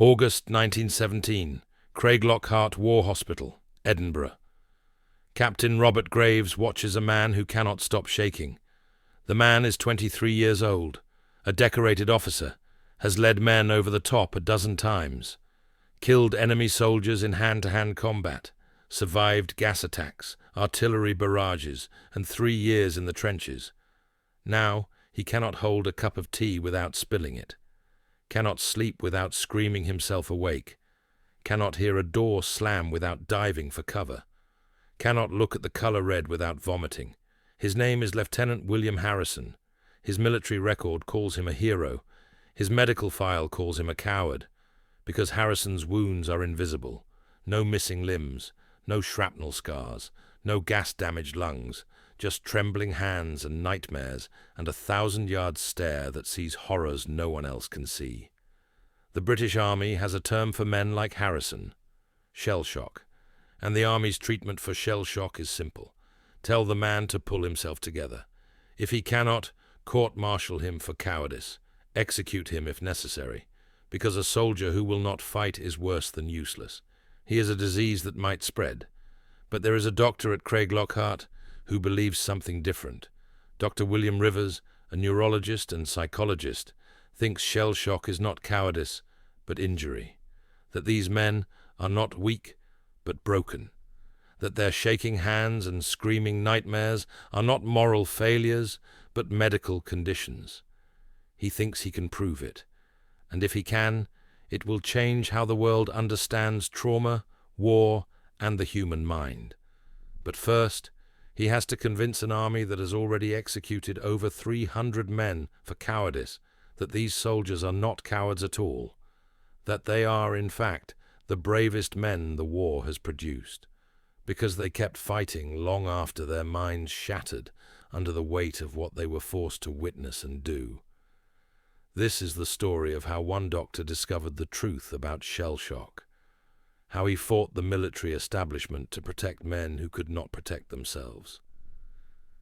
August 1917, Craiglockhart War Hospital, Edinburgh. Captain Robert Graves watches a man who cannot stop shaking. The man is 23 years old, a decorated officer, has led men over the top a dozen times, killed enemy soldiers in hand-to-hand combat, survived gas attacks, artillery barrages, and 3 years in the trenches. Now he cannot hold a cup of tea without spilling it, cannot sleep without screaming himself awake, cannot hear a door slam without diving for cover, cannot look at the colour red without vomiting. His name is Lieutenant William Harrison. His military record calls him a hero. His medical file calls him a coward, because Harrison's wounds are invisible. No missing limbs, no shrapnel scars, no gas-damaged lungs, just trembling hands and nightmares and a 1,000-yard stare that sees horrors no one else can see. The British Army has a term for men like Harrison: shell shock. And the Army's treatment for shell shock is simple. Tell the man to pull himself together. If he cannot, court-martial him for cowardice. Execute him if necessary, because a soldier who will not fight is worse than useless. He is a disease that might spread. But there is a doctor at Craiglockhart who believes something different. Dr. William Rivers, a neurologist and psychologist, thinks shell shock is not cowardice, but injury. That these men are not weak, but broken. That their shaking hands and screaming nightmares are not moral failures, but medical conditions. He thinks he can prove it. And if he can, it will change how the world understands trauma, war, and the human mind. But first, he has to convince an army that has already executed over 300 men for cowardice that these soldiers are not cowards at all, that they are, in fact, the bravest men the war has produced, because they kept fighting long after their minds shattered under the weight of what they were forced to witness and do. This is the story of how one doctor discovered the truth about shell shock, how he fought the military establishment to protect men who could not protect themselves,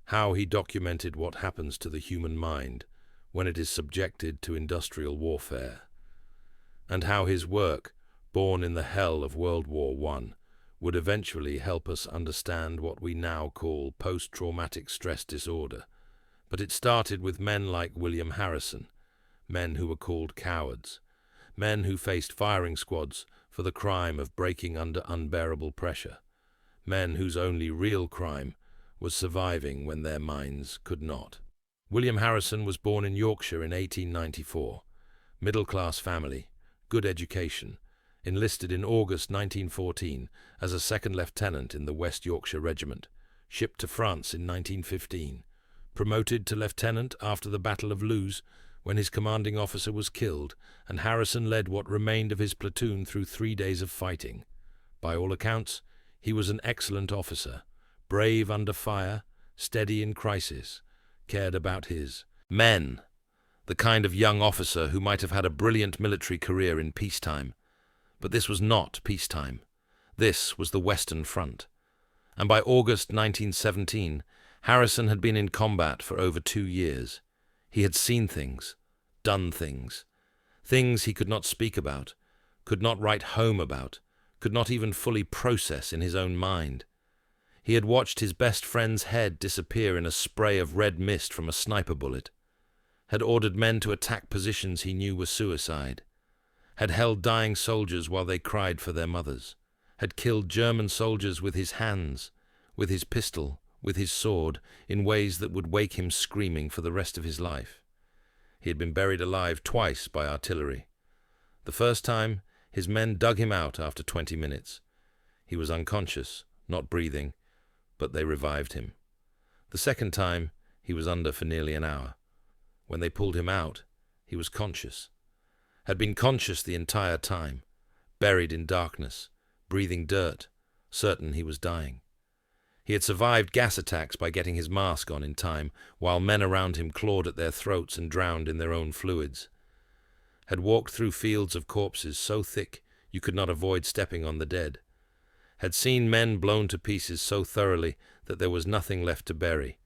how he documented what happens to the human mind when it is subjected to industrial warfare, and how his work, born in the hell of World War I, would eventually help us understand what we now call post-traumatic stress disorder. But it started with men like William Harrison, men who were called cowards, men who faced firing squads for the crime of breaking under unbearable pressure, men whose only real crime was surviving when their minds could not. William Harrison was born in Yorkshire in 1894, middle-class family, good education, enlisted in August 1914 as a second lieutenant in the West Yorkshire Regiment, shipped to France in 1915, promoted to lieutenant after the Battle of Loos, when his commanding officer was killed, and Harrison led what remained of his platoon through 3 days of fighting. By all accounts, he was an excellent officer, brave under fire, steady in crisis, cared about his men, the kind of young officer who might have had a brilliant military career in peacetime. But this was not peacetime. This was the Western Front. And by August 1917, Harrison had been in combat for over 2 years. He had seen things, done things, things he could not speak about, could not write home about, could not even fully process in his own mind. He had watched his best friend's head disappear in a spray of red mist from a sniper bullet, had ordered men to attack positions he knew were suicide, had held dying soldiers while they cried for their mothers, had killed German soldiers with his hands, with his pistol, with his sword, in ways that would wake him screaming for the rest of his life. He had been buried alive twice by artillery. The first time, his men dug him out after 20 minutes. He was unconscious, not breathing, but they revived him. The second time, he was under for nearly an hour. When they pulled him out, he was conscious, had been conscious the entire time, buried in darkness, breathing dirt, certain he was dying. He had survived gas attacks by getting his mask on in time, while men around him clawed at their throats and drowned in their own fluids. Had walked through fields of corpses so thick you could not avoid stepping on the dead. Had seen men blown to pieces so thoroughly that there was nothing left to bury.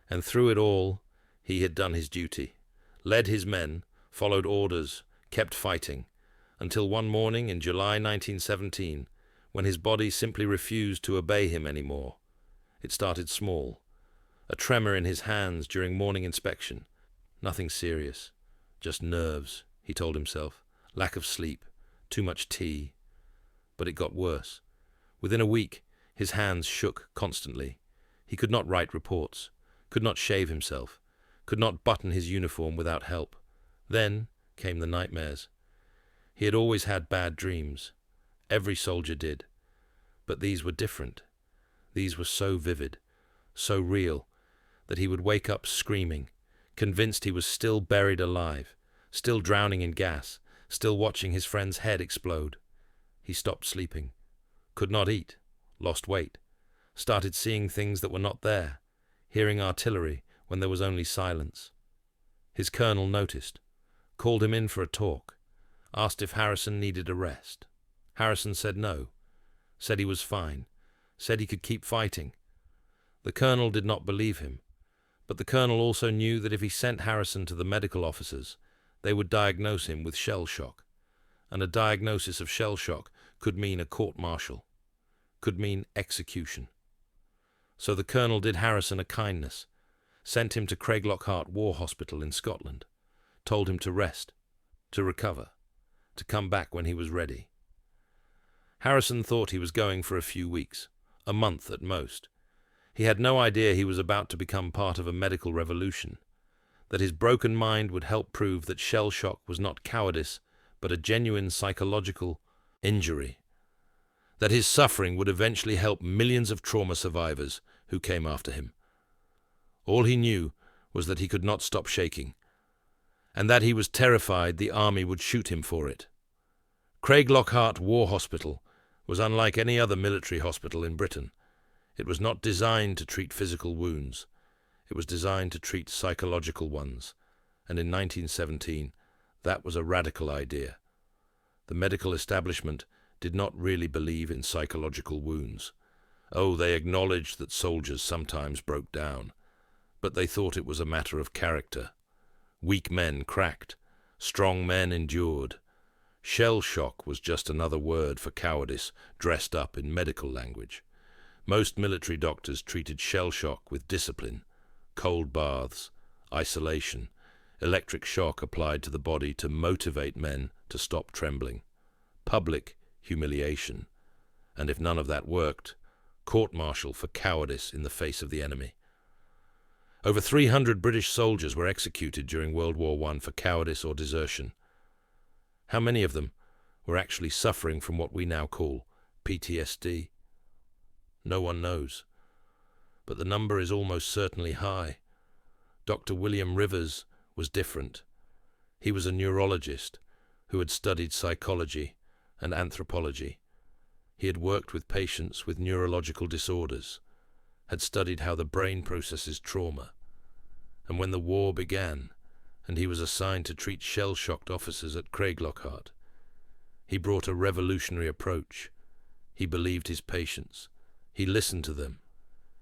And through it all, he had done his duty, led his men, followed orders, kept fighting, until one morning in July 1917, when his body simply refused to obey him anymore. It started small. A tremor in his hands during morning inspection. Nothing serious. Just nerves, he told himself. Lack of sleep. Too much tea. But it got worse. Within a week, his hands shook constantly. He could not write reports, could not shave himself, could not button his uniform without help. Then came the nightmares. He had always had bad dreams. Every soldier did. But these were different. These were so vivid, so real, that he would wake up screaming, convinced he was still buried alive, still drowning in gas, still watching his friend's head explode. He stopped sleeping, could not eat, lost weight, started seeing things that were not there, hearing artillery when there was only silence. His colonel noticed, called him in for a talk, asked if Harrison needed a rest. Harrison said no, said he was fine, said he could keep fighting. The colonel did not believe him, but the colonel also knew that if he sent Harrison to the medical officers, they would diagnose him with shell shock, and a diagnosis of shell shock could mean a court-martial, could mean execution. So the colonel did Harrison a kindness, sent him to Craiglockhart War Hospital in Scotland, told him to rest, to recover, to come back when he was ready. Harrison thought he was going for a few weeks, a month at most. He had no idea he was about to become part of a medical revolution, that his broken mind would help prove that shell shock was not cowardice, but a genuine psychological injury, that his suffering would eventually help millions of trauma survivors who came after him. All he knew was that he could not stop shaking, and that he was terrified the army would shoot him for it. Craiglockhart War Hospital was unlike any other military hospital in Britain. It was not designed to treat physical wounds. It was designed to treat psychological ones, and in 1917 that was a radical idea. The medical establishment did not really believe in psychological wounds. Oh, they acknowledged that soldiers sometimes broke down, but they thought it was a matter of character. Weak men cracked, strong men endured. Shell shock was just another word for cowardice dressed up in medical language. Most military doctors treated shell shock with discipline, cold baths, isolation, electric shock applied to the body to motivate men to stop trembling, public humiliation, and if none of that worked, court-martial for cowardice in the face of the enemy. Over 300 British soldiers were executed during World War I for cowardice or desertion. How many of them were actually suffering from what we now call PTSD? No one knows, but the number is almost certainly high. Dr. William Rivers was different. He was a neurologist who had studied psychology and anthropology. He had worked with patients with neurological disorders, had studied how the brain processes trauma. And when the war began, and he was assigned to treat shell-shocked officers at Craiglockhart, he brought a revolutionary approach. He believed his patients. He listened to them.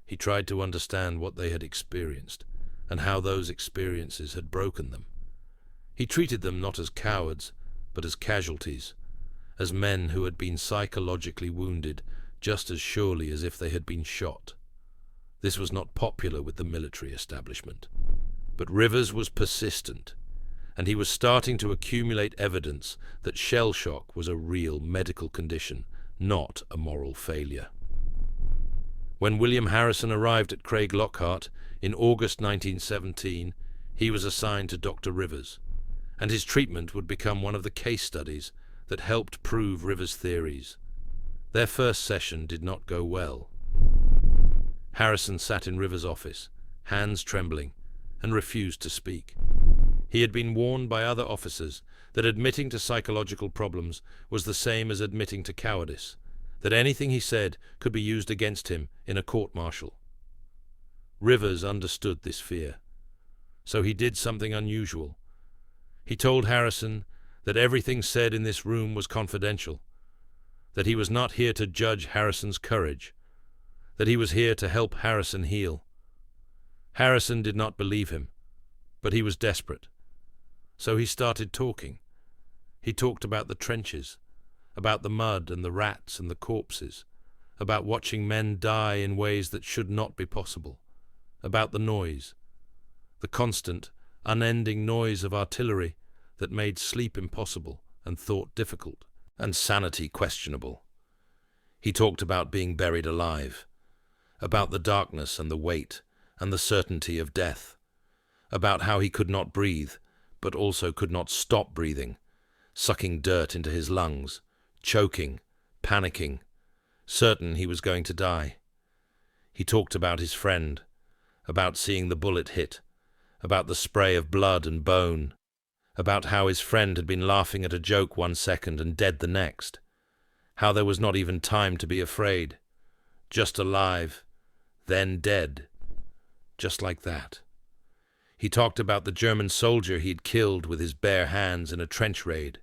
He tried to understand what they had experienced, and how those experiences had broken them. He treated them not as cowards, but as casualties, as men who had been psychologically wounded just as surely as if they had been shot. This was not popular with the military establishment. But Rivers was persistent, and he was starting to accumulate evidence that shell shock was a real medical condition, not a moral failure. When William Harrison arrived at Craiglockhart in August 1917, he was assigned to Dr. Rivers, and his treatment would become one of the case studies that helped prove Rivers' theories. Their first session did not go well. Harrison sat in Rivers' office, hands trembling, and refused to speak. He had been warned by other officers that admitting to psychological problems was the same as admitting to cowardice, that anything he said could be used against him in a court-martial. Rivers understood this fear, so he did something unusual. He told Harrison that everything said in this room was confidential, that he was not here to judge Harrison's courage, that he was here to help Harrison heal. Harrison did not believe him, but he was desperate. So he started talking. He talked about the trenches, about the mud and the rats and the corpses, about watching men die in ways that should not be possible, about the noise, the constant, unending noise of artillery that made sleep impossible and thought difficult and sanity questionable. He talked about being buried alive, about the darkness and the weight and the certainty of death, about how he could not breathe, but also could not stop breathing, sucking dirt into his lungs, choking, panicking, certain he was going to die. He talked about his friend, about seeing the bullet hit, about the spray of blood and bone, about how his friend had been laughing at a joke 1 second and dead the next, how there was not even time to be afraid, just alive, then dead, just like that. He talked about the German soldier he'd killed with his bare hands in a trench raid,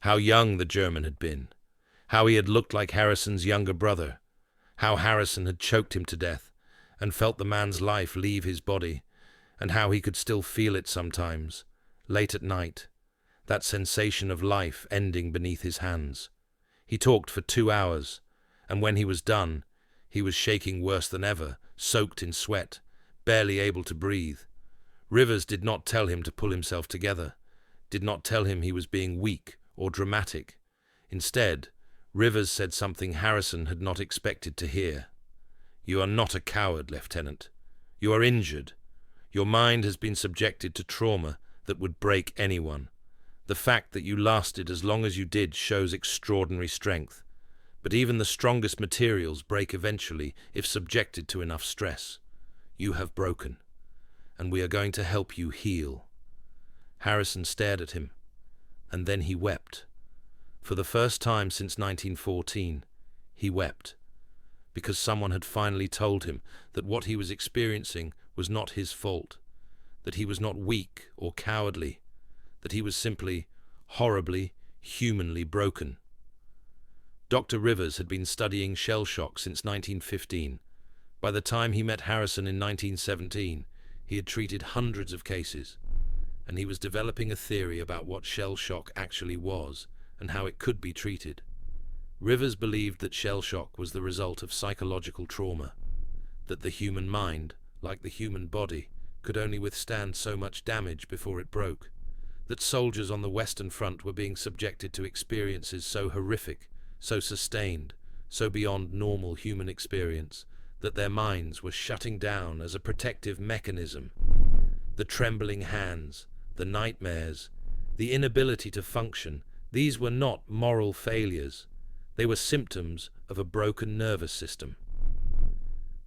how young the German had been, how he had looked like Harrison's younger brother, how Harrison had choked him to death and felt the man's life leave his body, and how he could still feel it sometimes, late at night, that sensation of life ending beneath his hands. He talked for 2 hours, and when he was done, he was shaking worse than ever, soaked in sweat, barely able to breathe. Rivers did not tell him to pull himself together, did not tell him he was being weak or dramatic. Instead, Rivers said something Harrison had not expected to hear. "You are not a coward, Lieutenant. You are injured. Your mind has been subjected to trauma that would break anyone. The fact that you lasted as long as you did shows extraordinary strength. But even the strongest materials break eventually if subjected to enough stress. You have broken, and we are going to help you heal." Harrison stared at him, and then he wept. For the first time since 1914, he wept, because someone had finally told him that what he was experiencing was not his fault, that he was not weak or cowardly, that he was simply horribly, humanly broken. Dr. Rivers had been studying shell shock since 1915. By the time he met Harrison in 1917, he had treated hundreds of cases, and he was developing a theory about what shell shock actually was and how it could be treated. Rivers believed that shell shock was the result of psychological trauma, that the human mind, like the human body, could only withstand so much damage before it broke, that soldiers on the Western Front were being subjected to experiences so horrific, so sustained, so beyond normal human experience, that their minds were shutting down as a protective mechanism. The trembling hands, the nightmares, the inability to function, these were not moral failures. They were symptoms of a broken nervous system.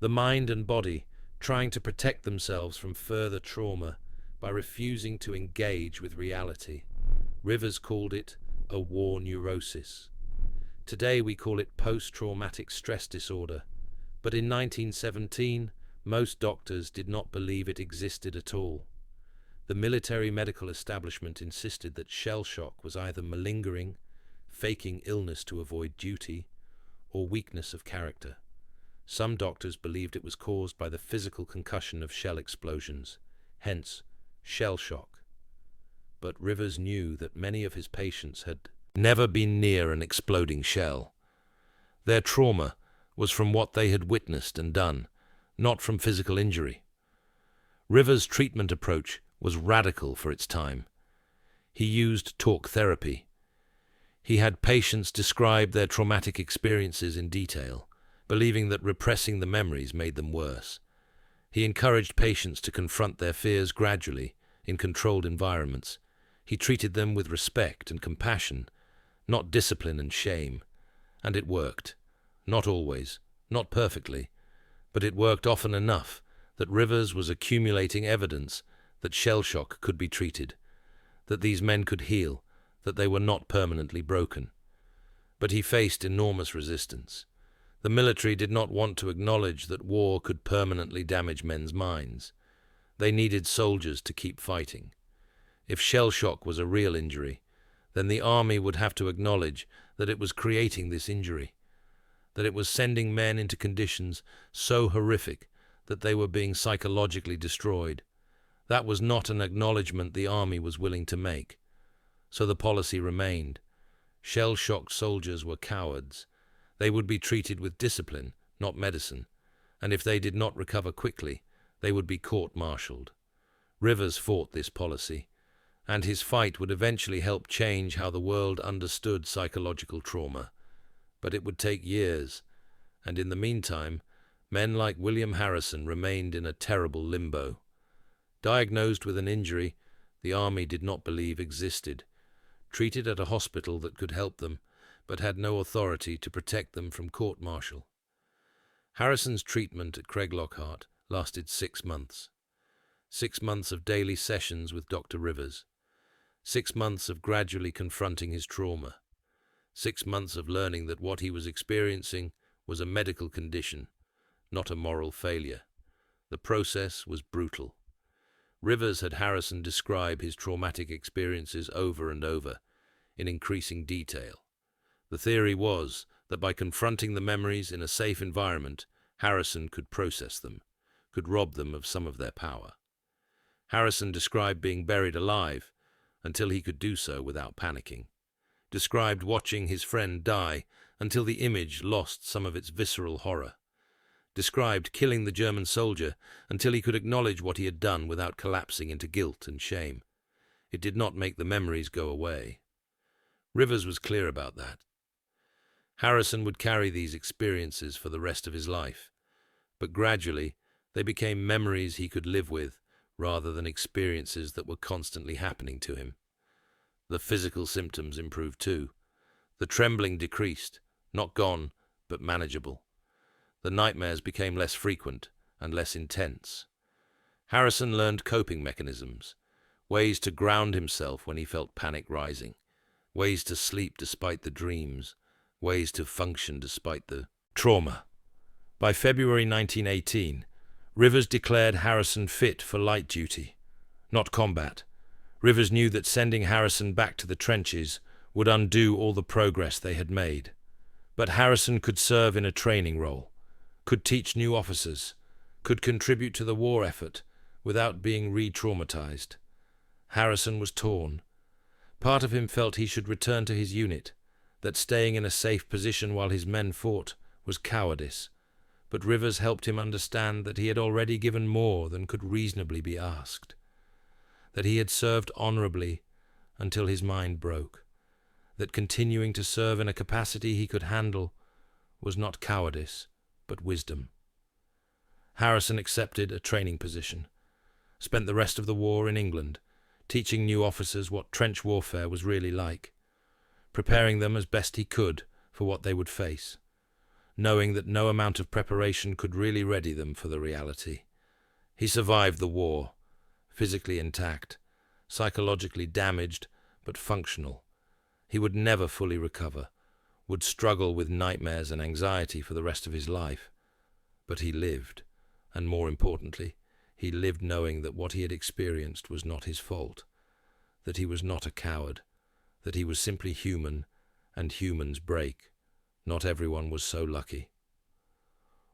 The mind and body trying to protect themselves from further trauma by refusing to engage with reality. Rivers called it a war neurosis. Today we call it post-traumatic stress disorder, but in 1917, most doctors did not believe it existed at all. The military medical establishment insisted that shell shock was either malingering, faking illness to avoid duty, or weakness of character. Some doctors believed it was caused by the physical concussion of shell explosions, hence shell shock. But Rivers knew that many of his patients had never been near an exploding shell. Their trauma was from what they had witnessed and done, not from physical injury. Rivers' treatment approach was radical for its time. He used talk therapy. He had patients describe their traumatic experiences in detail, believing that repressing the memories made them worse. He encouraged patients to confront their fears gradually, in controlled environments. He treated them with respect and compassion, not discipline and shame. And it worked. Not always, not perfectly, but it worked often enough that Rivers was accumulating evidence that shell shock could be treated, that these men could heal, that they were not permanently broken. But he faced enormous resistance. The military did not want to acknowledge that war could permanently damage men's minds. They needed soldiers to keep fighting. If shell shock was a real injury, then the army would have to acknowledge that it was creating this injury, that it was sending men into conditions so horrific that they were being psychologically destroyed. That was not an acknowledgement the army was willing to make. So the policy remained. Shell-shocked soldiers were cowards. They would be treated with discipline, not medicine, and if they did not recover quickly, they would be court-martialed. Rivers fought this policy, and his fight would eventually help change how the world understood psychological trauma. But it would take years, and in the meantime, men like William Harrison remained in a terrible limbo. Diagnosed with an injury the army did not believe existed, treated at a hospital that could help them, but had no authority to protect them from court-martial. Harrison's treatment at Craiglockhart lasted 6 months. 6 months of daily sessions with Dr. Rivers. 6 months of gradually confronting his trauma. 6 months of learning that what he was experiencing was a medical condition, not a moral failure. The process was brutal. Rivers had Harrison describe his traumatic experiences over and over, in increasing detail. The theory was that by confronting the memories in a safe environment, Harrison could process them, could rob them of some of their power. Harrison described being buried alive until he could do so without panicking. Described watching his friend die until the image lost some of its visceral horror. Described killing the German soldier until he could acknowledge what he had done without collapsing into guilt and shame. It did not make the memories go away. Rivers was clear about that. Harrison would carry these experiences for the rest of his life, but gradually they became memories he could live with rather than experiences that were constantly happening to him. The physical symptoms improved too. The trembling decreased, not gone, but manageable. The nightmares became less frequent and less intense. Harrison learned coping mechanisms, ways to ground himself when he felt panic rising, ways to sleep despite the dreams, ways to function despite the trauma. By February 1918, Rivers declared Harrison fit for light duty, not combat. Rivers knew that sending Harrison back to the trenches would undo all the progress they had made. But Harrison could serve in a training role, could teach new officers, could contribute to the war effort without being re-traumatized. Harrison was torn. Part of him felt he should return to his unit, that staying in a safe position while his men fought was cowardice, but Rivers helped him understand that he had already given more than could reasonably be asked, that he had served honorably until his mind broke, that continuing to serve in a capacity he could handle was not cowardice, but wisdom. Harrison accepted a training position, spent the rest of the war in England, teaching new officers what trench warfare was really like, preparing them as best he could for what they would face, knowing that no amount of preparation could really ready them for the reality. He survived the war, physically intact, psychologically damaged, but functional. He would never fully recover, would struggle with nightmares and anxiety for the rest of his life. But he lived, and more importantly, he lived knowing that what he had experienced was not his fault, that he was not a coward, that he was simply human, and humans break. Not everyone was so lucky.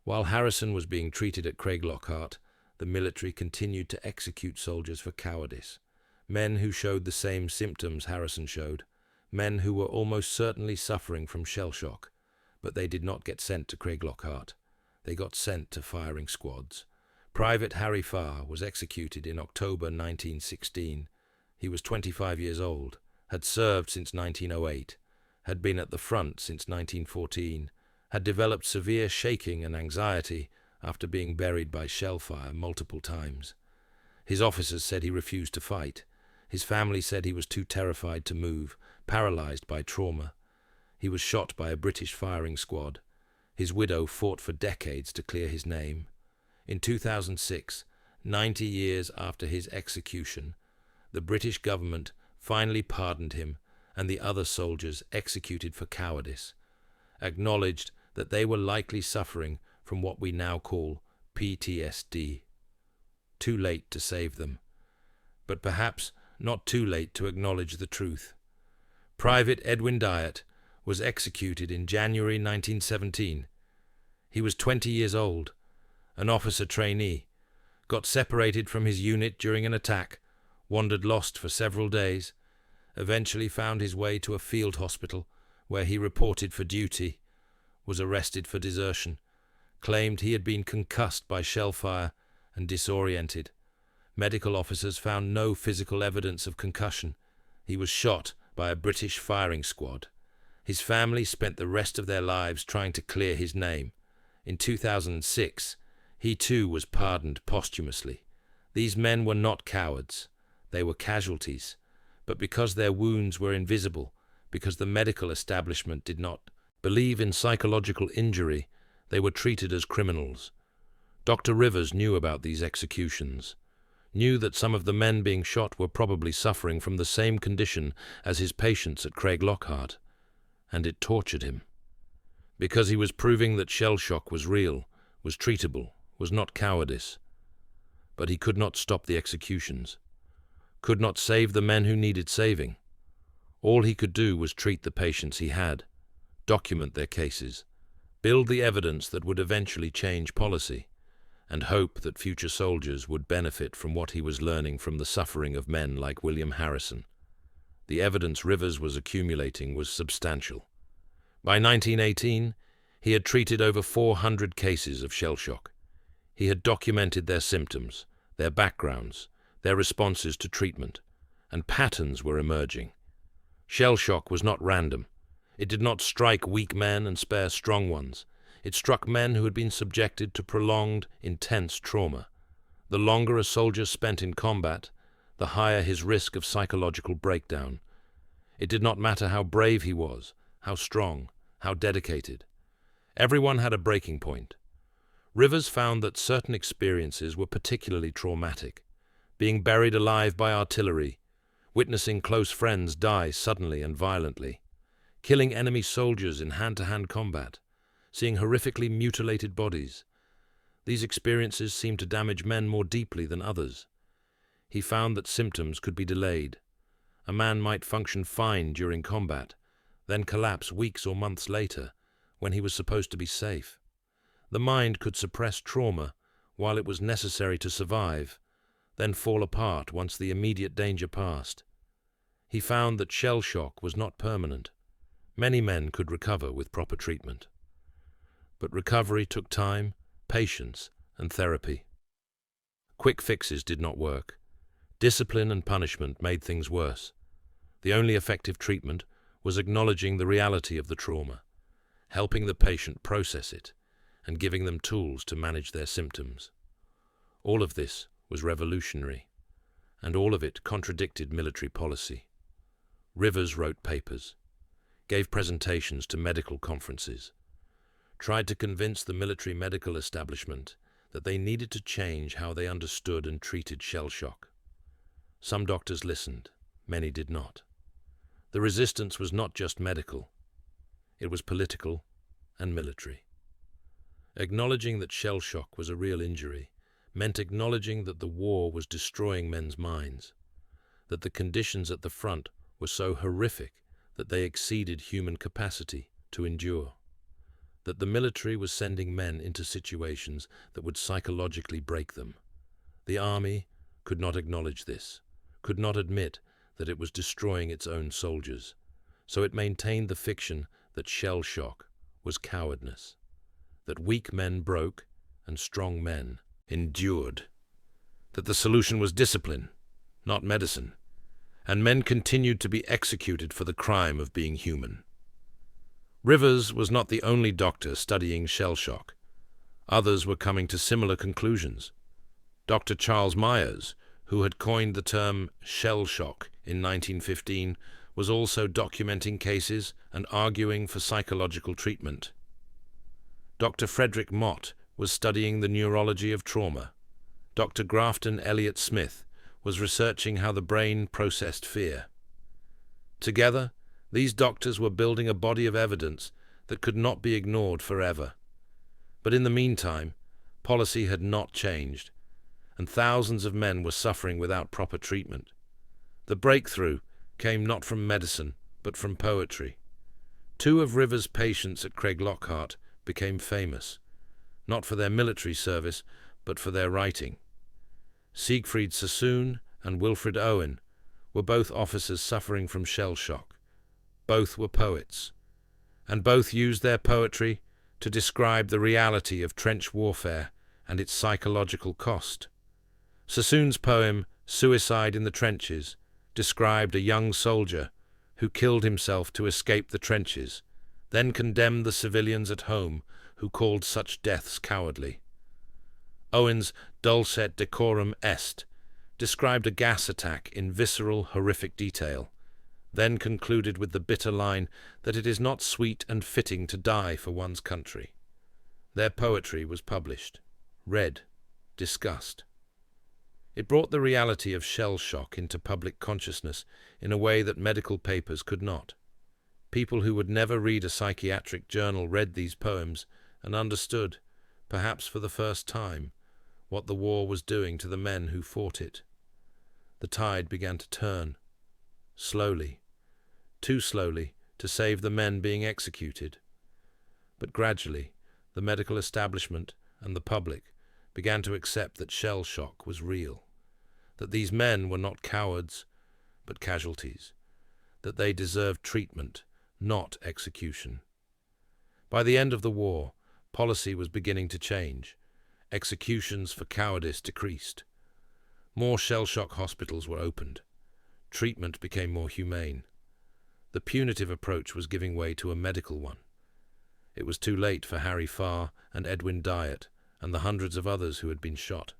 While Harrison was being treated at Craiglockhart, the military continued to execute soldiers for cowardice, men who showed the same symptoms Harrison showed, men who were almost certainly suffering from shell shock, but they did not get sent to Craiglockhart. They got sent to firing squads. Private Harry Farr was executed in October 1916. He was 25 years old, had served since 1908, had been at the front since 1914, had developed severe shaking and anxiety after being buried by shell fire multiple times. His officers said he refused to fight. His family said he was too terrified to move, paralyzed by trauma. He was shot by a British firing squad. His widow fought for decades to clear his name. In 2006, 90 years after his execution, the British government finally pardoned him and the other soldiers executed for cowardice, acknowledged that they were likely suffering from what we now call PTSD. Too late to save them, but perhaps not too late to acknowledge the truth. Private Edwin Dyatt was executed in January 1917. He was 20 years old, an officer trainee, got separated from his unit during an attack, wandered lost for several days, eventually found his way to a field hospital where he reported for duty, was arrested for desertion, claimed he had been concussed by shell fire and disoriented. Medical officers found no physical evidence of concussion. He was shot by a British firing squad. His family spent the rest of their lives trying to clear his name. In 2006, he too was pardoned posthumously. These men were not cowards. They were casualties. But because their wounds were invisible, because the medical establishment did not believe in psychological injury, they were treated as criminals. Dr. Rivers knew about these executions, knew that some of the men being shot were probably suffering from the same condition as his patients at Craiglockhart, and it tortured him. Because he was proving that shell shock was real, was treatable, was not cowardice. But he could not stop the executions, could not save the men who needed saving. All he could do was treat the patients he had, document their cases, build the evidence that would eventually change policy, and hope that future soldiers would benefit from what he was learning from the suffering of men like William Harrison. The evidence Rivers was accumulating was substantial. By 1918, he had treated over 400 cases of shell shock. He had documented their symptoms, their backgrounds, their responses to treatment, and patterns were emerging. Shell shock was not random. It did not strike weak men and spare strong ones. It struck men who had been subjected to prolonged, intense trauma. The longer a soldier spent in combat, the higher his risk of psychological breakdown. It did not matter how brave he was, how strong, how dedicated. Everyone had a breaking point. Rivers found that certain experiences were particularly traumatic. Being buried alive by artillery, witnessing close friends die suddenly and violently, killing enemy soldiers in hand-to-hand combat, seeing horrifically mutilated bodies. These experiences seemed to damage men more deeply than others. He found that symptoms could be delayed. A man might function fine during combat, then collapse weeks or months later, when he was supposed to be safe. The mind could suppress trauma while it was necessary to survive, then fall apart once the immediate danger passed. He found that shell shock was not permanent. Many men could recover with proper treatment. But recovery took time, patience, and therapy. Quick fixes did not work. Discipline and punishment made things worse. The only effective treatment was acknowledging the reality of the trauma, helping the patient process it, and giving them tools to manage their symptoms. All of this was revolutionary, and all of it contradicted military policy. Rivers wrote papers, gave presentations to medical conferences, tried to convince the military medical establishment that they needed to change how they understood and treated shell shock. Some doctors listened, many did not. The resistance was not just medical, it was political and military. Acknowledging that shell shock was a real injury meant acknowledging that the war was destroying men's minds, that the conditions at the front were so horrific that they exceeded human capacity to endure, that the military was sending men into situations that would psychologically break them. The army could not acknowledge this, could not admit that it was destroying its own soldiers, so it maintained the fiction that shell shock was cowardness, that weak men broke and strong men endured, that the solution was discipline, not medicine, and men continued to be executed for the crime of being human. Rivers was not the only doctor studying shell shock. Others were coming to similar conclusions. Dr. Charles Myers, who had coined the term shell shock in 1915, was also documenting cases and arguing for psychological treatment. Dr. Frederick Mott was studying the neurology of trauma. Dr. Grafton Elliott Smith was researching how the brain processed fear. Together, these doctors were building a body of evidence that could not be ignored forever. But in the meantime, policy had not changed, and thousands of men were suffering without proper treatment. The breakthrough came not from medicine, but from poetry. Two of Rivers' patients at Craiglockhart became famous, not for their military service, but for their writing. Siegfried Sassoon and Wilfred Owen were both officers suffering from shell shock. Both were poets, and both used their poetry to describe the reality of trench warfare and its psychological cost. Sassoon's poem, Suicide in the Trenches, described a young soldier who killed himself to escape the trenches, then condemned the civilians at home who called such deaths cowardly. Owen's Dulcet Decorum Est described a gas attack in visceral, horrific detail, then concluded with the bitter line that it is not sweet and fitting to die for one's country. Their poetry was published, read, discussed. It brought the reality of shell shock into public consciousness in a way that medical papers could not. People who would never read a psychiatric journal read these poems and understood, perhaps for the first time, what the war was doing to the men who fought it. The tide began to turn, slowly, too slowly to save the men being executed. But gradually, the medical establishment and the public began to accept that shell shock was real, that these men were not cowards, but casualties, that they deserved treatment, not execution. By the end of the war, policy was beginning to change. Executions for cowardice decreased. More shell-shock hospitals were opened. Treatment became more humane. The punitive approach was giving way to a medical one. It was too late for Harry Farr and Edwin Dyatt and the hundreds of others who had been shot.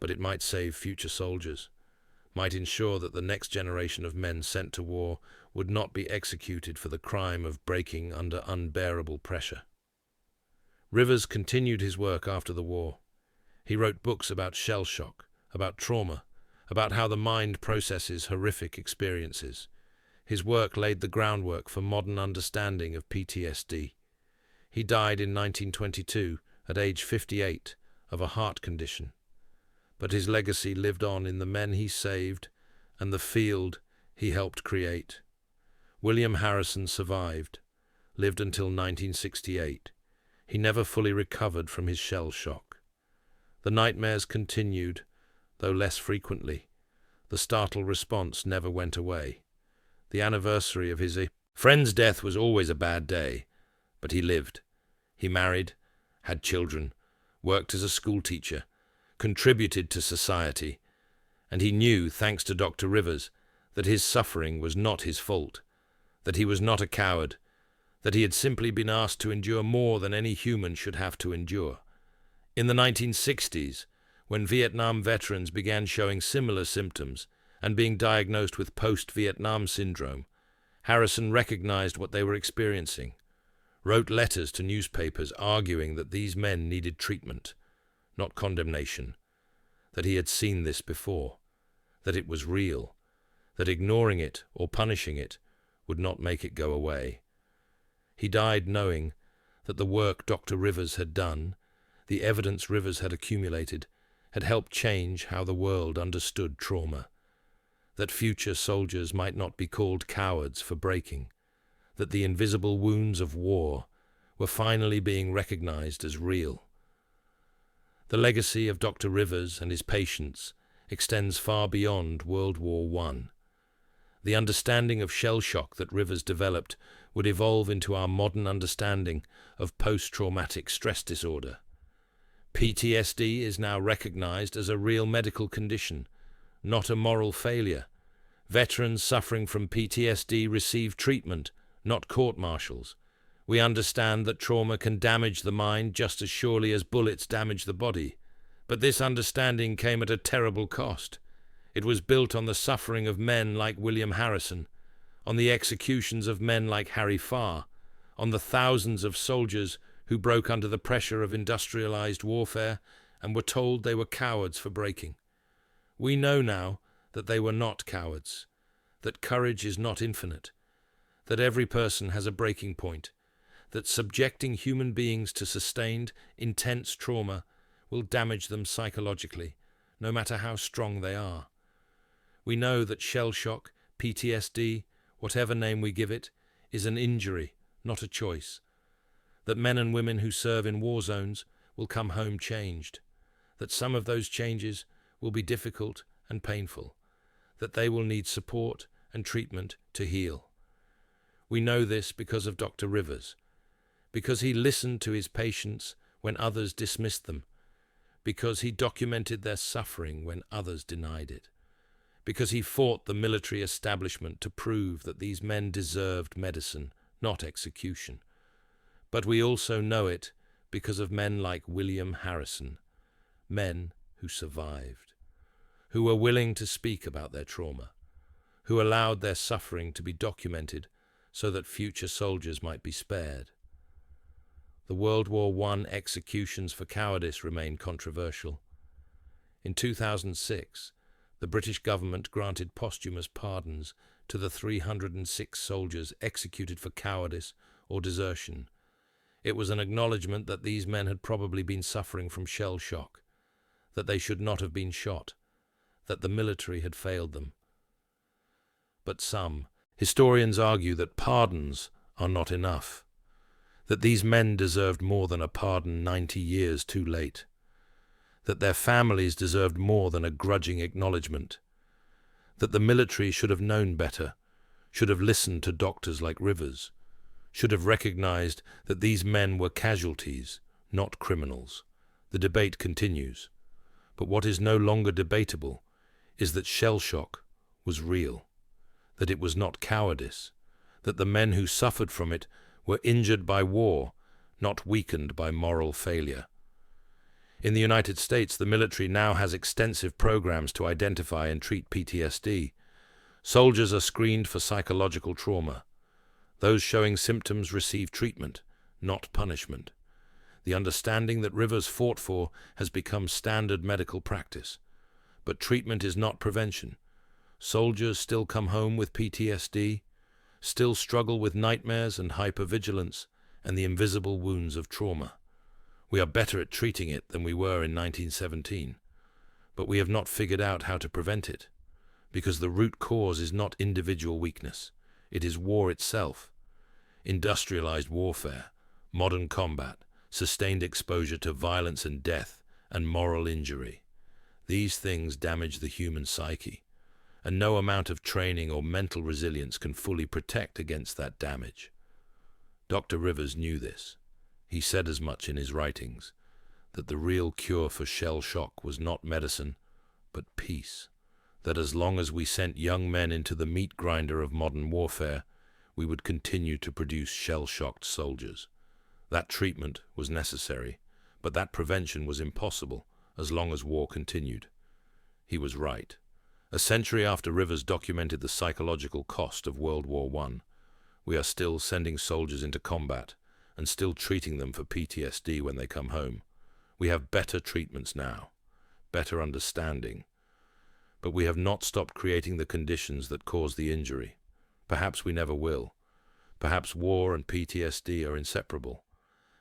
But it might save future soldiers, might ensure that the next generation of men sent to war would not be executed for the crime of breaking under unbearable pressure. Rivers continued his work after the war. He wrote books about shell shock, about trauma, about how the mind processes horrific experiences. His work laid the groundwork for modern understanding of PTSD. He died in 1922, at age 58, of a heart condition. But his legacy lived on in the men he saved and the field he helped create. William Harrison survived, lived until 1968. He never fully recovered from his shell shock. The nightmares continued, though less frequently. The startled response never went away. The anniversary of his friend's death was always a bad day, but he lived. He married, had children, worked as a schoolteacher, contributed to society, and he knew, thanks to Dr. Rivers, that his suffering was not his fault, that he was not a coward, that he had simply been asked to endure more than any human should have to endure. In the 1960s, when Vietnam veterans began showing similar symptoms and being diagnosed with post-Vietnam syndrome, Harrison recognized what they were experiencing, wrote letters to newspapers arguing that these men needed treatment, not condemnation, that he had seen this before, that it was real, that ignoring it or punishing it would not make it go away. He died knowing that the work Dr. Rivers had done, the evidence Rivers had accumulated, had helped change how the world understood trauma, that future soldiers might not be called cowards for breaking, that the invisible wounds of war were finally being recognized as real. The legacy of Dr. Rivers and his patients extends far beyond World War I. The understanding of shell shock that Rivers developed would evolve into our modern understanding of post-traumatic stress disorder. PTSD is now recognized as a real medical condition, not a moral failure. Veterans suffering from PTSD receive treatment, not court-martials. We understand that trauma can damage the mind just as surely as bullets damage the body. But this understanding came at a terrible cost. It was built on the suffering of men like William Harrison, on the executions of men like Harry Farr, on the thousands of soldiers who broke under the pressure of industrialized warfare and were told they were cowards for breaking. We know now that they were not cowards, that courage is not infinite, that every person has a breaking point, that subjecting human beings to sustained, intense trauma will damage them psychologically, no matter how strong they are. We know that shell shock, PTSD, whatever name we give it, is an injury, not a choice. That men and women who serve in war zones will come home changed. That some of those changes will be difficult and painful. that they will need support and treatment to heal. We know this because of Dr. Rivers, because he listened to his patients when others dismissed them, because he documented their suffering when others denied it, because he fought the military establishment to prove that these men deserved medicine, not execution. But we also know it because of men like William Harrison, men who survived, who were willing to speak about their trauma, who allowed their suffering to be documented so that future soldiers might be spared. The World War I executions for cowardice remain controversial. In 2006, the British government granted posthumous pardons to the 306 soldiers executed for cowardice or desertion. It was an acknowledgement that these men had probably been suffering from shell shock, that they should not have been shot, that the military had failed them. But some historians argue that pardons are not enough, that these men deserved more than a pardon 90 years too late, that their families deserved more than a grudging acknowledgement, that the military should have known better, should have listened to doctors like Rivers, should have recognized that these men were casualties, not criminals. The debate continues. But what is no longer debatable is that shell shock was real, that it was not cowardice, that the men who suffered from it were injured by war, not weakened by moral failure. In the United States, the military now has extensive programs to identify and treat PTSD. Soldiers are screened for psychological trauma. Those showing symptoms receive treatment, not punishment. The understanding that Rivers fought for has become standard medical practice. But treatment is not prevention. Soldiers still come home with PTSD, still struggle with nightmares and hypervigilance and the invisible wounds of trauma. We are better at treating it than we were in 1917, but we have not figured out how to prevent it, because the root cause is not individual weakness. It is war itself. Industrialized warfare, modern combat, sustained exposure to violence and death, and moral injury. These things damage the human psyche, and no amount of training or mental resilience can fully protect against that damage. Dr. Rivers knew this. He said as much in his writings, that the real cure for shell shock was not medicine, but peace. That as long as we sent young men into the meat grinder of modern warfare, we would continue to produce shell-shocked soldiers. That treatment was necessary, but that prevention was impossible as long as war continued. He was right. A century after Rivers documented the psychological cost of World War I, we are still sending soldiers into combat and still treating them for PTSD when they come home. We have better treatments now, better understanding, but we have not stopped creating the conditions that cause the injury. Perhaps we never will. Perhaps war and PTSD are inseparable.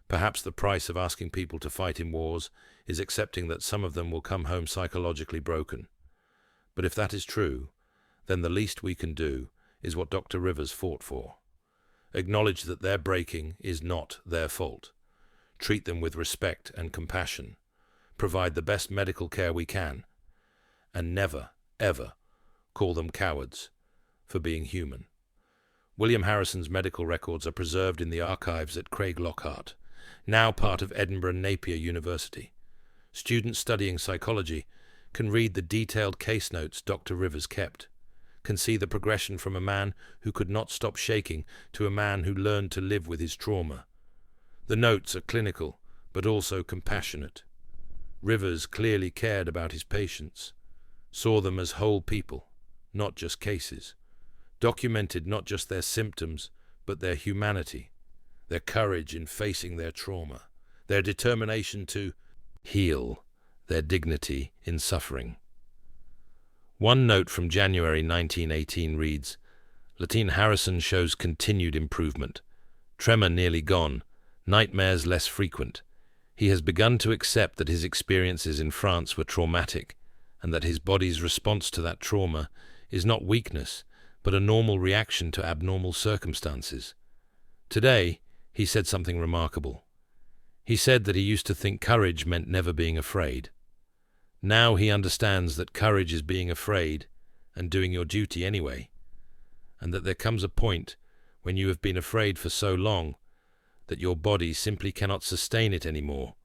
Perhaps the price of asking people to fight in wars is accepting that some of them will come home psychologically broken. But if that is true, then the least we can do is what Dr. Rivers fought for. Acknowledge that their breaking is not their fault. Treat them with respect and compassion. Provide the best medical care we can. And never, ever call them cowards for being human. William Harrison's medical records are preserved in the archives at Craiglockhart, now part of Edinburgh Napier University. Students studying psychology can read the detailed case notes Dr. Rivers kept, can see the progression from a man who could not stop shaking to a man who learned to live with his trauma. The notes are clinical, but also compassionate. Rivers clearly cared about his patients, saw them as whole people, not just cases, documented not just their symptoms, but their humanity, their courage in facing their trauma, their determination to heal, their dignity in suffering. One note from January 1918 reads, Lieutenant Harrison shows continued improvement. Tremor nearly gone, nightmares less frequent. He has begun to accept that his experiences in France were traumatic, and that his body's response to that trauma is not weakness, but a normal reaction to abnormal circumstances. Today, he said something remarkable. He said that he used to think courage meant never being afraid. Now he understands that courage is being afraid, and doing your duty anyway, and that there comes a point when you have been afraid for so long that your body simply cannot sustain it anymore,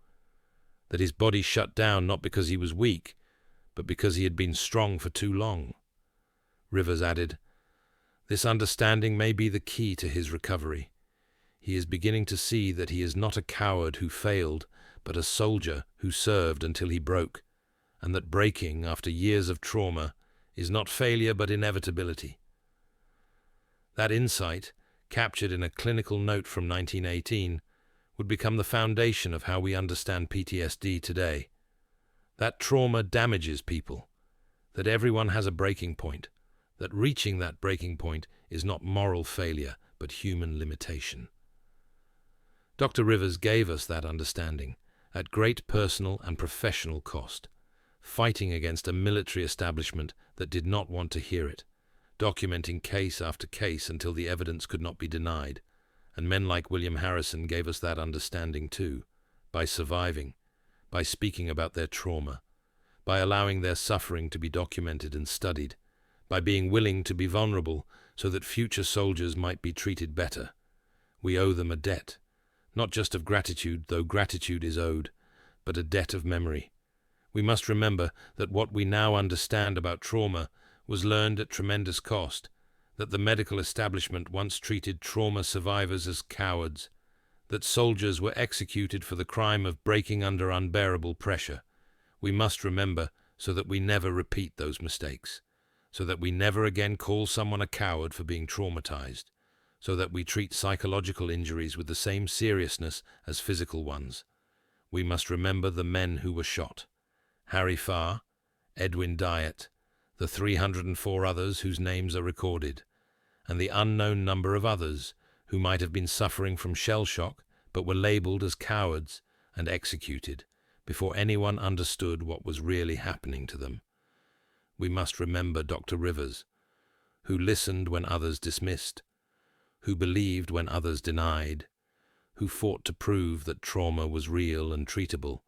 that his body shut down not because he was weak, but because he had been strong for too long. Rivers added, "This understanding may be the key to his recovery. He is beginning to see that he is not a coward who failed, but a soldier who served until he broke, and that breaking after years of trauma is not failure but inevitability." That insight, captured in a clinical note from 1918, would become the foundation of how we understand PTSD today. That trauma damages people, that everyone has a breaking point, that reaching that breaking point is not moral failure but human limitation. Dr. Rivers gave us that understanding at great personal and professional cost, fighting against a military establishment that did not want to hear it, documenting case after case until the evidence could not be denied, and men like William Harrison gave us that understanding too, by surviving, by speaking about their trauma, by allowing their suffering to be documented and studied, by being willing to be vulnerable so that future soldiers might be treated better. We owe them a debt, not just of gratitude, though gratitude is owed, but a debt of memory. We must remember that what we now understand about trauma was learned at tremendous cost, that the medical establishment once treated trauma survivors as cowards, that soldiers were executed for the crime of breaking under unbearable pressure. We must remember so that we never repeat those mistakes, so that we never again call someone a coward for being traumatized, so that we treat psychological injuries with the same seriousness as physical ones. We must remember the men who were shot: Harry Farr, Edwin Dyatt, the 304 others whose names are recorded, and the unknown number of others who might have been suffering from shell shock but were labeled as cowards and executed before anyone understood what was really happening to them. We must remember Dr. Rivers, who listened when others dismissed, who believed when others denied, who fought to prove that trauma was real and treatable.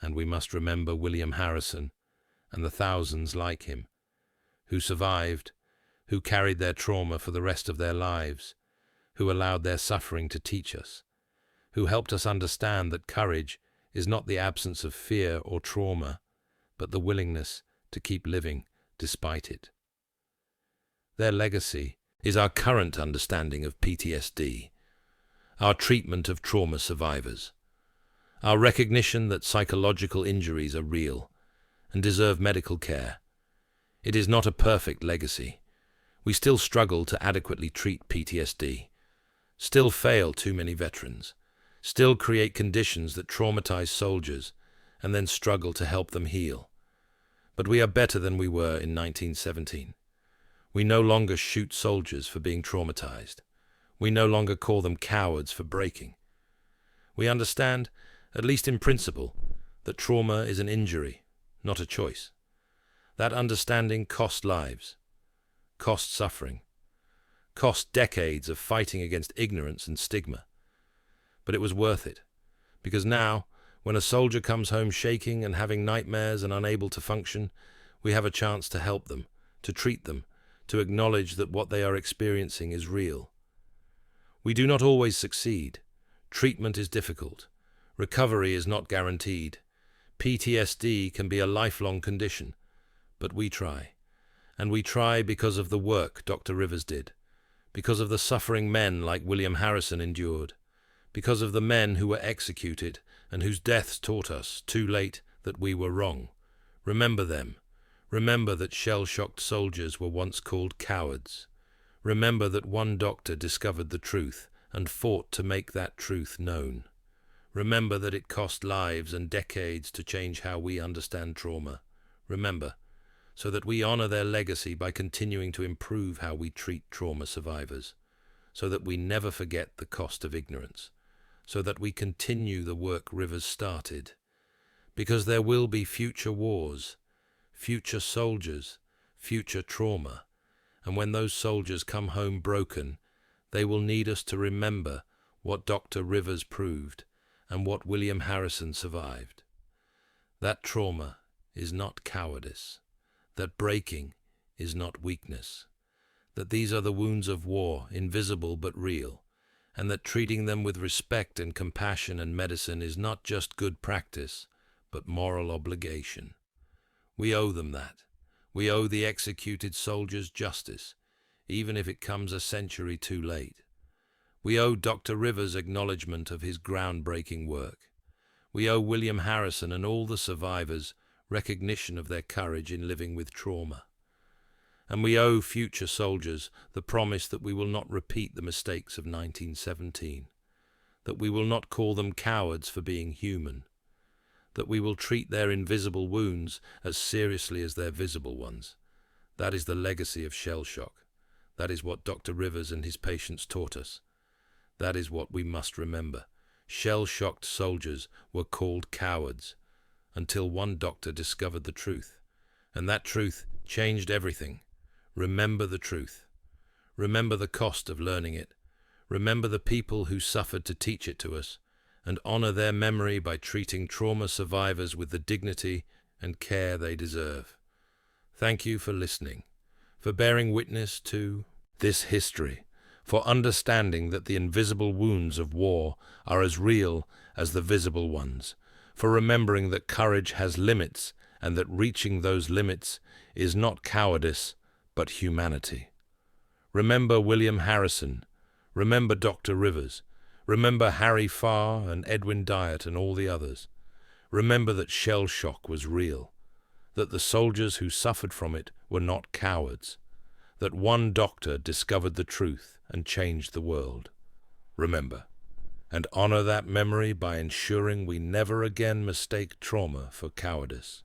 And we must remember William Harrison and the thousands like him, who survived, who carried their trauma for the rest of their lives, who allowed their suffering to teach us, who helped us understand that courage is not the absence of fear or trauma, but the willingness to keep living despite it. Their legacy is our current understanding of PTSD, our treatment of trauma survivors, our recognition that psychological injuries are real and deserve medical care. It is not a perfect legacy. We still struggle to adequately treat PTSD, still fail too many veterans, still create conditions that traumatize soldiers and then struggle to help them heal. But we are better than we were in 1917. We no longer shoot soldiers for being traumatized. We no longer call them cowards for breaking. We understand, at least in principle, that trauma is an injury, not a choice. That understanding cost lives, cost suffering, cost decades of fighting against ignorance and stigma. But it was worth it, because now, when a soldier comes home shaking and having nightmares and unable to function, we have a chance to help them, to treat them, to acknowledge that what they are experiencing is real. We do not always succeed. Treatment is difficult. Recovery is not guaranteed. PTSD can be a lifelong condition. But we try. And we try because of the work Dr. Rivers did, because of the suffering men like William Harrison endured, because of the men who were executed and whose deaths taught us, too late, that we were wrong. Remember them. Remember that shell-shocked soldiers were once called cowards. Remember that one doctor discovered the truth and fought to make that truth known. Remember that it cost lives and decades to change how we understand trauma. Remember, so that we honor their legacy by continuing to improve how we treat trauma survivors, so that we never forget the cost of ignorance, so that we continue the work Rivers started. Because there will be future wars, future soldiers, future trauma, and when those soldiers come home broken, they will need us to remember what Dr. Rivers proved and what William Harrison survived. That trauma is not cowardice. That breaking is not weakness, that these are the wounds of war, invisible but real, and that treating them with respect and compassion and medicine is not just good practice, but moral obligation. We owe them that. We owe the executed soldiers justice, even if it comes a century too late. We owe Dr. Rivers acknowledgement of his groundbreaking work. We owe William Harrison and all the survivors recognition of their courage in living with trauma. And we owe future soldiers the promise that we will not repeat the mistakes of 1917, that we will not call them cowards for being human, that we will treat their invisible wounds as seriously as their visible ones. That is the legacy of shell shock. That is what Dr. Rivers and his patients taught us. That is what we must remember. Shell-shocked soldiers were called cowards until one doctor discovered the truth, and that truth changed everything. Remember the truth. Remember the cost of learning it. Remember the people who suffered to teach it to us, and honor their memory by treating trauma survivors with the dignity and care they deserve. Thank you for listening, for bearing witness to this history, for understanding that the invisible wounds of war are as real as the visible ones, for remembering that courage has limits and that reaching those limits is not cowardice, but humanity. Remember William Harrison. Remember Dr. Rivers. Remember Harry Farr and Edwin Dyatt and all the others. Remember that shell shock was real, that the soldiers who suffered from it were not cowards, that one doctor discovered the truth and changed the world. Remember, and honor that memory by ensuring we never again mistake trauma for cowardice.